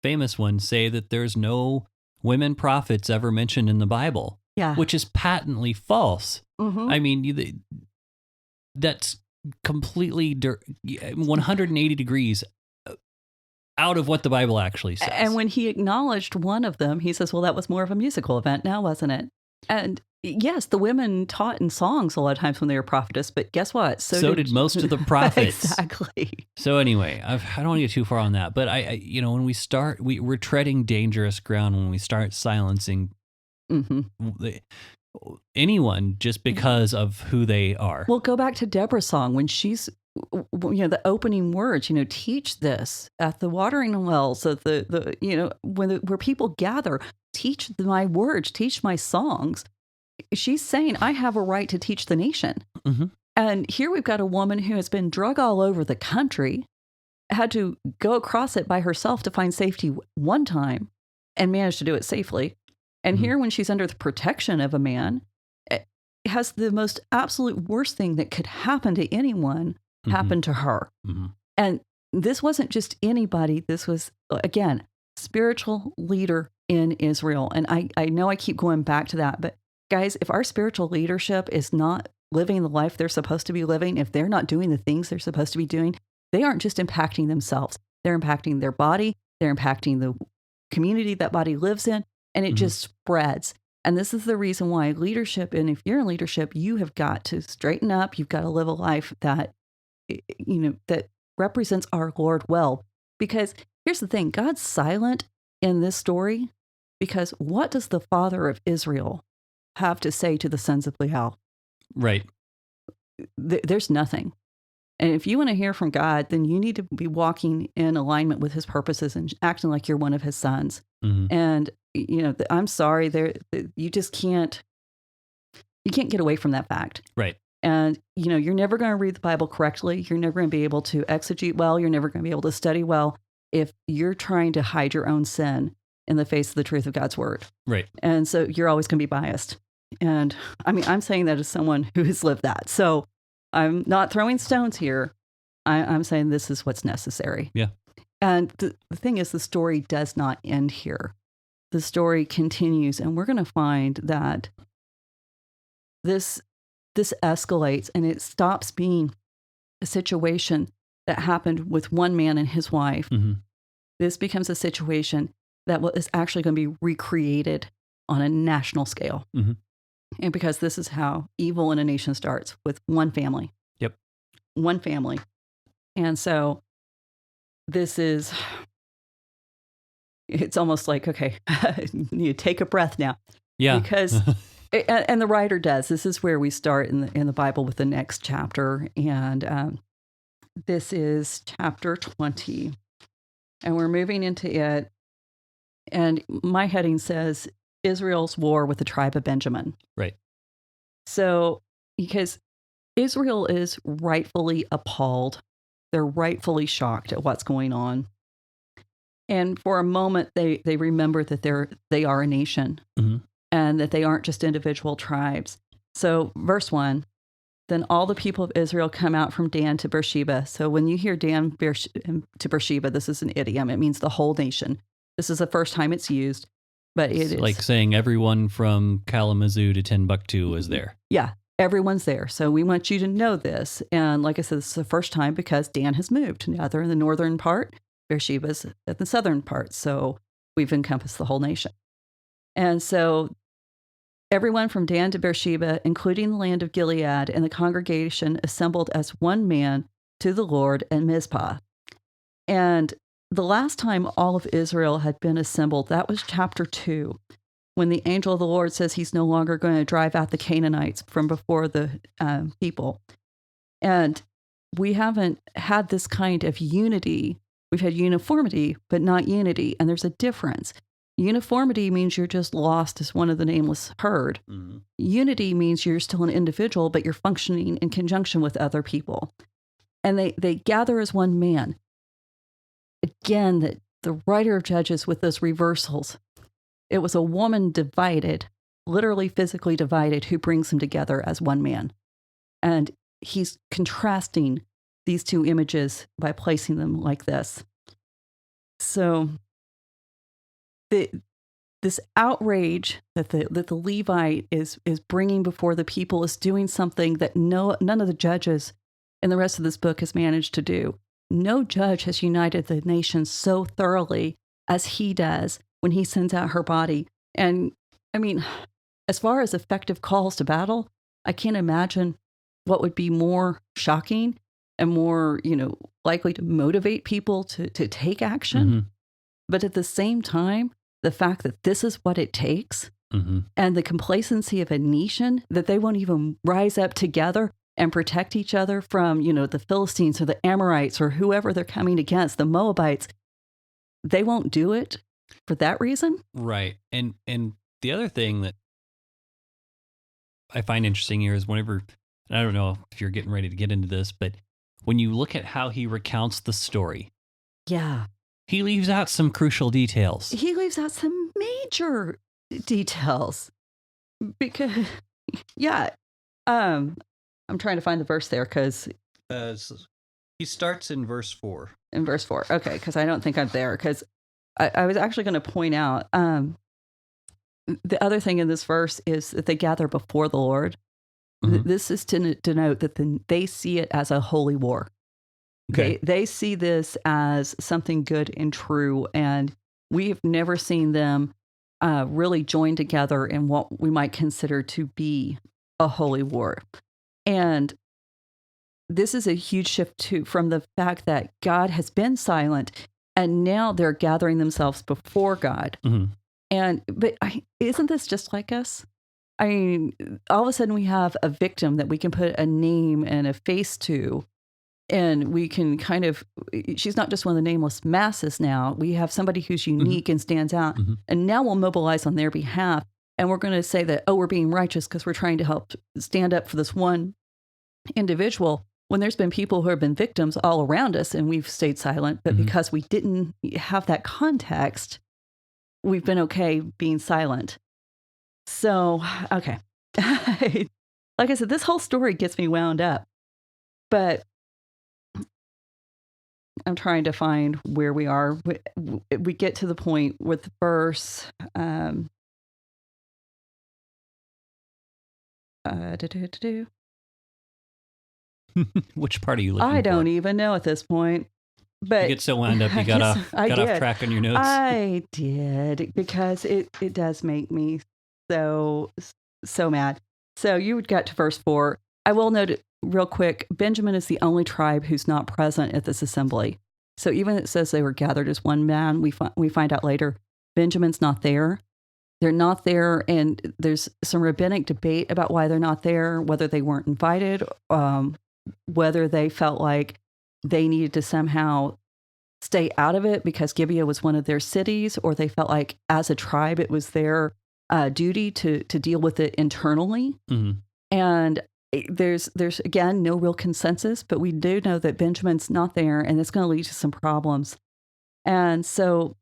famous one, say that there's no women prophets ever mentioned in the Bible, which is patently false. Mm-hmm. I mean, that's completely 180 degrees out of what the Bible actually says. And when he acknowledged one of them, he says, well, that was more of a musical event now, wasn't it? And yes, the women taught in songs a lot of times when they were prophetess, but guess what? So did most of the prophets. Exactly. So anyway, I don't want to get too far on that, but I when we start, we're treading dangerous ground when we start silencing anyone just because of who they are. Well, go back to Deborah's song when she's, the opening words, teach this at the watering wells, at where people gather, teach my words, teach my songs. She's saying, I have a right to teach the nation. Mm-hmm. And here we've got a woman who has been drug all over the country, had to go across it by herself to find safety one time and managed to do it safely. And here, when she's under the protection of a man, it has the most absolute worst thing that could happen to anyone happen to her. Mm-hmm. And this wasn't just anybody. This was, again, spiritual leader in Israel. And I know I keep going back to that, but guys, if our spiritual leadership is not living the life they're supposed to be living, if they're not doing the things they're supposed to be doing, they aren't just impacting themselves. They're impacting their body. They're impacting the community that body lives in, and it just spreads. And this is the reason why leadership, and if you're in leadership, you have got to straighten up. You've got to live a life that, that represents our Lord well. Because here's the thing, God's silent in this story because what does the father of Israel have to say to the sons of Belial? Right. There's nothing. And if you want to hear from God, then you need to be walking in alignment with his purposes and acting like you're one of his sons. Mm-hmm. And, I'm sorry, you just can't get away from that fact. Right. And, you're never going to read the Bible correctly. You're never going to be able to exegete well. You're never going to be able to study well if you're trying to hide your own sin in the face of the truth of God's word. Right. And so you're always going to be biased. And I'm saying that as someone who has lived that. So I'm not throwing stones here. I'm saying this is what's necessary. Yeah. And the thing is, the story does not end here. The story continues, and we're going to find that this escalates, and it stops being a situation that happened with one man and his wife. Mm-hmm. This becomes a situation that is actually going to be recreated on a national scale. Mm-hmm. And because this is how evil in a nation starts, with one family. Yep. One family. And so it's almost like, okay, you take a breath now. Yeah. Because, and the writer does, this is where we start in the Bible with the next chapter. And this is chapter 20. And we're moving into it. And my heading says, Israel's war with the tribe of Benjamin. Right. So, because Israel is rightfully appalled, they're rightfully shocked at what's going on. And for a moment, they remember that they are a nation, mm-hmm. and that they aren't just individual tribes. So, verse 1, then all the people of Israel come out from Dan to Beersheba. So when you hear Dan to Beersheba, this is an idiom. It means the whole nation. This is the first time it's used. But it's like saying everyone from Kalamazoo to Timbuktu is there. Yeah. everyone's there. So we want you to know this. And like I said, this is the first time because Dan has moved. Now they're in the northern part, Beersheba's at the southern part. So we've encompassed the whole nation. And so everyone from Dan to Beersheba, including the land of Gilead, and the congregation assembled as one man to the Lord at Mizpah. And the last time all of Israel had been assembled, that was chapter 2, when the angel of the Lord says he's no longer going to drive out the Canaanites from before the people. And we haven't had this kind of unity. We've had uniformity, but not unity. And there's a difference. Uniformity means you're just lost as one of the nameless herd. Mm-hmm. Unity means you're still an individual, but you're functioning in conjunction with other people. And they gather as one man. Again, the writer of Judges with those reversals, it was a woman divided, literally physically divided, who brings them together as one man. And he's contrasting these two images by placing them like this. So this outrage that the Levite is bringing before the people is doing something that none of the judges in the rest of this book has managed to do. No judge has united the nation so thoroughly as he does when he sends out her body. And I mean, as far as effective calls to battle, I can't imagine what would be more shocking and more, likely to motivate people to take action. Mm-hmm. But at the same time, the fact that this is what it takes, mm-hmm. and the complacency of a nation, that they won't even rise up together and protect each other from, the Philistines or the Amorites or whoever they're coming against, the Moabites, they won't do it for that reason. Right. And the other thing that I find interesting here is whenever, and I don't know if you're getting ready to get into this, but when you look at how he recounts the story. Yeah. He leaves out some crucial details. He leaves out some major details because, yeah, I'm trying to find the verse there because he starts in verse 4. In verse 4, okay, because I don't think I'm there because I was actually going to point out the other thing in this verse is that they gather before the Lord. Mm-hmm. This is to denote that they see it as a holy war. Okay. They see this as something good and true, and we've never seen them really join together in what we might consider to be a holy war. And this is a huge shift too from the fact that God has been silent, and now they're gathering themselves before God. Mm-hmm. But isn't this just like us? I mean, all of a sudden we have a victim that we can put a name and a face to. And we can she's not just one of the nameless masses now. We have somebody who's unique, mm-hmm. and stands out. Mm-hmm. And now we'll mobilize on their behalf. And we're going to say that, we're being righteous because we're trying to help stand up for this one individual, when there's been people who have been victims all around us and we've stayed silent. But mm-hmm. because we didn't have that context, we've been okay being silent. So, okay. Like I said, this whole story gets me wound up. But I'm trying to find where we are. We get to the point with verse. Which part are you looking for? I don't even know at this point. But you get so wound up, you got off track on your notes. I did, because it does make me so mad. So you got to verse 4. I will note it real quick. Benjamin is the only tribe who's not present at this assembly. So even it says they were gathered as one man, we find out later Benjamin's not there. They're not there, and there's some rabbinic debate about why they're not there, whether they weren't invited, whether they felt like they needed to somehow stay out of it because Gibeah was one of their cities, or they felt like as a tribe it was their duty to deal with it internally. Mm-hmm. And there's again no real consensus, but we do know that Benjamin's not there, and it's going to lead to some problems. And so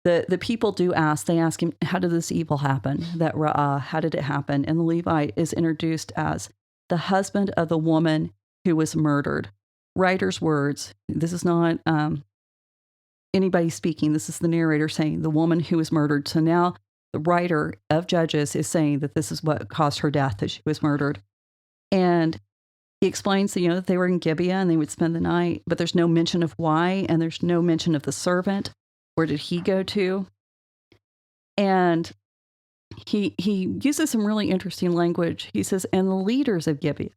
the people do ask. They ask him, "How did this evil happen? How did it happen?" And the Levite is introduced as the husband of the woman who was murdered. Writer's words. This is not anybody speaking. This is the narrator saying the woman who was murdered. So now the writer of Judges is saying that this is what caused her death, that she was murdered. And he explains, that they were in Gibeah and they would spend the night, but there's no mention of why, and there's no mention of the servant. Where did he go to? And he uses some really interesting language. He says, and the leaders of Gibeah,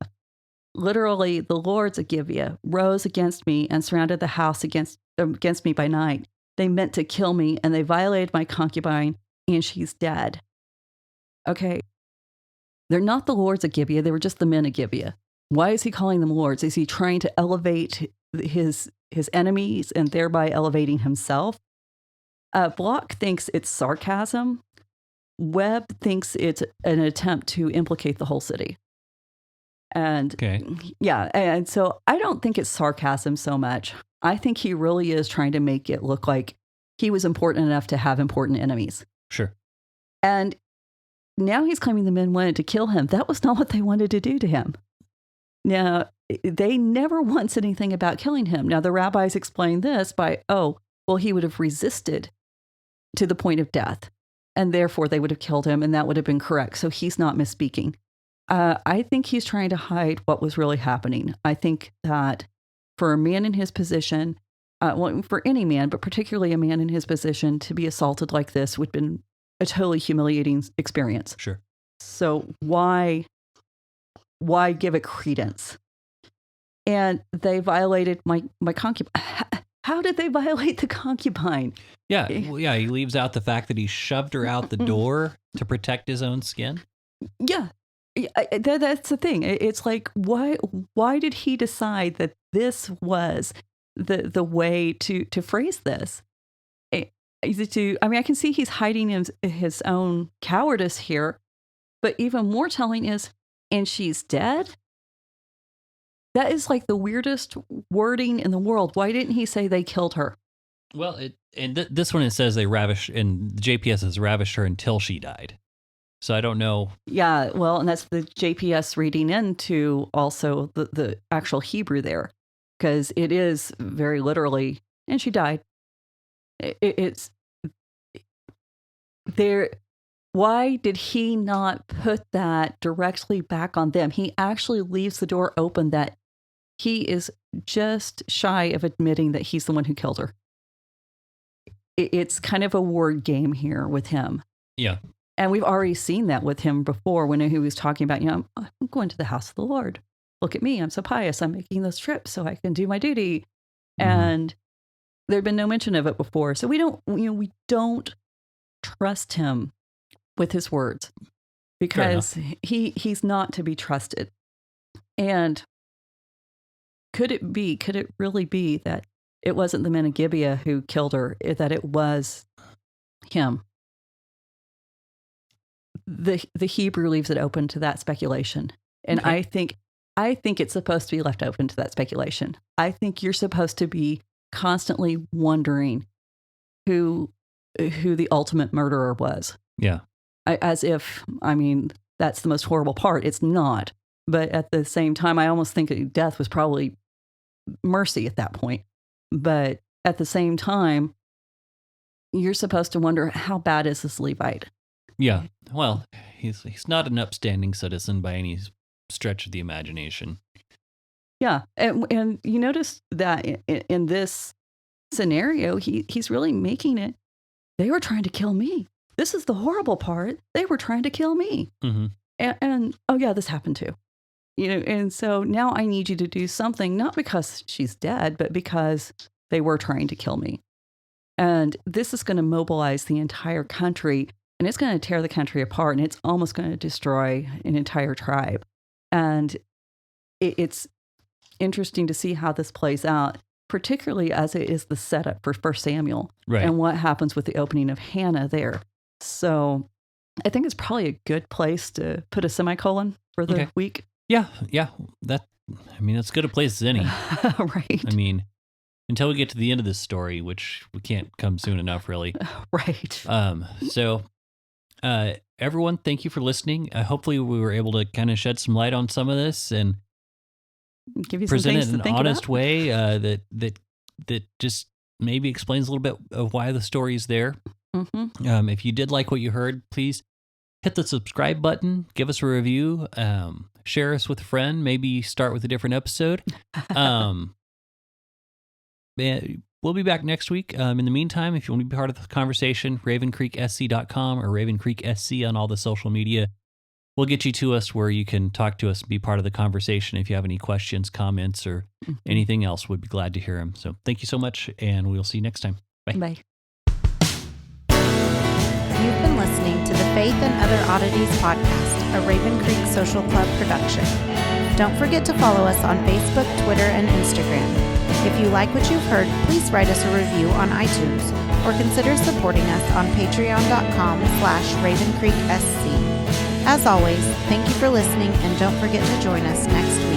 literally the lords of Gibeah, rose against me and surrounded the house against me by night. They meant to kill me, and they violated my concubine, and she's dead. Okay. They're not the lords of Gibeah. They were just the men of Gibeah. Why is he calling them lords? Is he trying to elevate his enemies and thereby elevating himself? Block thinks it's sarcasm. Webb thinks it's an attempt to implicate the whole city. And yeah, and so I don't think it's sarcasm so much. I think he really is trying to make it look like he was important enough to have important enemies. Sure. And now he's claiming the men wanted to kill him. That was not what they wanted to do to him. Now, they never once said anything about killing him. Now, the rabbis explain this by, he would have resisted to the point of death, and therefore they would have killed him, and that would have been correct. So he's not misspeaking. I think he's trying to hide what was really happening. I think that for a man in his position, for any man, but particularly a man in his position, to be assaulted like this would have been a totally humiliating experience. Sure. So why give it credence? And they violated my concubine. How did they violate the concubine? Yeah, he leaves out the fact that he shoved her out the door to protect his own skin. Yeah. That's the thing. It's like, why did he decide that this was the way to phrase this? I can see he's hiding his own cowardice here, but even more telling is, and she's dead? That is like the weirdest wording in the world. Why didn't he say they killed her? Well, this one, it says they ravished, and the JPS has ravished her until she died. So I don't know. Yeah, well, and that's the JPS reading into also the actual Hebrew there, because it is very literally, and she died. It's there. Why did he not put that directly back on them? He actually leaves the door open that he is just shy of admitting that he's the one who killed her. It's kind of a word game here with him. Yeah. And we've already seen that with him before when he was talking about, I'm going to the house of the Lord. Look at me. I'm so pious. I'm making those trips so I can do my duty. Mm-hmm. And there'd been no mention of it before. So we don't trust him with his words because he's not to be trusted. And could it really be that it wasn't the men of Gibeah who killed her, that it was him? The Hebrew leaves it open to that speculation. And okay. I think it's supposed to be left open to that speculation. I think you're supposed to be constantly wondering who the ultimate murderer was. Yeah. As if, that's the most horrible part. It's not. But at the same time, I almost think death was probably mercy at that point. But at the same time, you're supposed to wonder, how bad is this Levite? Yeah. Well, he's not an upstanding citizen by any stretch of the imagination. Yeah. And you notice that in this scenario, he's really making it, they were trying to kill me. This is the horrible part. They were trying to kill me. Mm-hmm. And oh yeah, this happened too. And so now I need you to do something, not because she's dead, but because they were trying to kill me. And this is going to mobilize the entire country, and it's going to tear the country apart, and it's almost going to destroy an entire tribe. And it's interesting to see how this plays out, particularly as it is the setup for 1 Samuel, right, and what happens with the opening of Hannah there. So I think it's probably a good place to put a semicolon for the week. Yeah. That's good a place as any. Right. Until we get to the end of this story, which we can't come soon enough, really. Right. So, everyone, thank you for listening. Hopefully we were able to kind of shed some light on some of this and give you present it in an honest way that just maybe explains a little bit of why the story is there. Mm-hmm. If you did like what you heard, please hit the subscribe button, give us a review, share us with a friend, maybe start with a different episode. We'll be back next week. In the meantime, if you want to be part of the conversation, ravencreeksc.com or ravencreeksc on all the social media. We'll get you to us where you can talk to us and be part of the conversation. If you have any questions, comments, or anything else, we'd be glad to hear them. So thank you so much, and we'll see you next time. Bye. Bye. You've been listening to the Faith and Other Oddities podcast, a Raven Creek Social Club production. Don't forget to follow us on Facebook, Twitter, and Instagram. If you like what you've heard, please write us a review on iTunes or consider supporting us on patreon.com/RavenCreekSC. As always, thank you for listening, and don't forget to join us next week.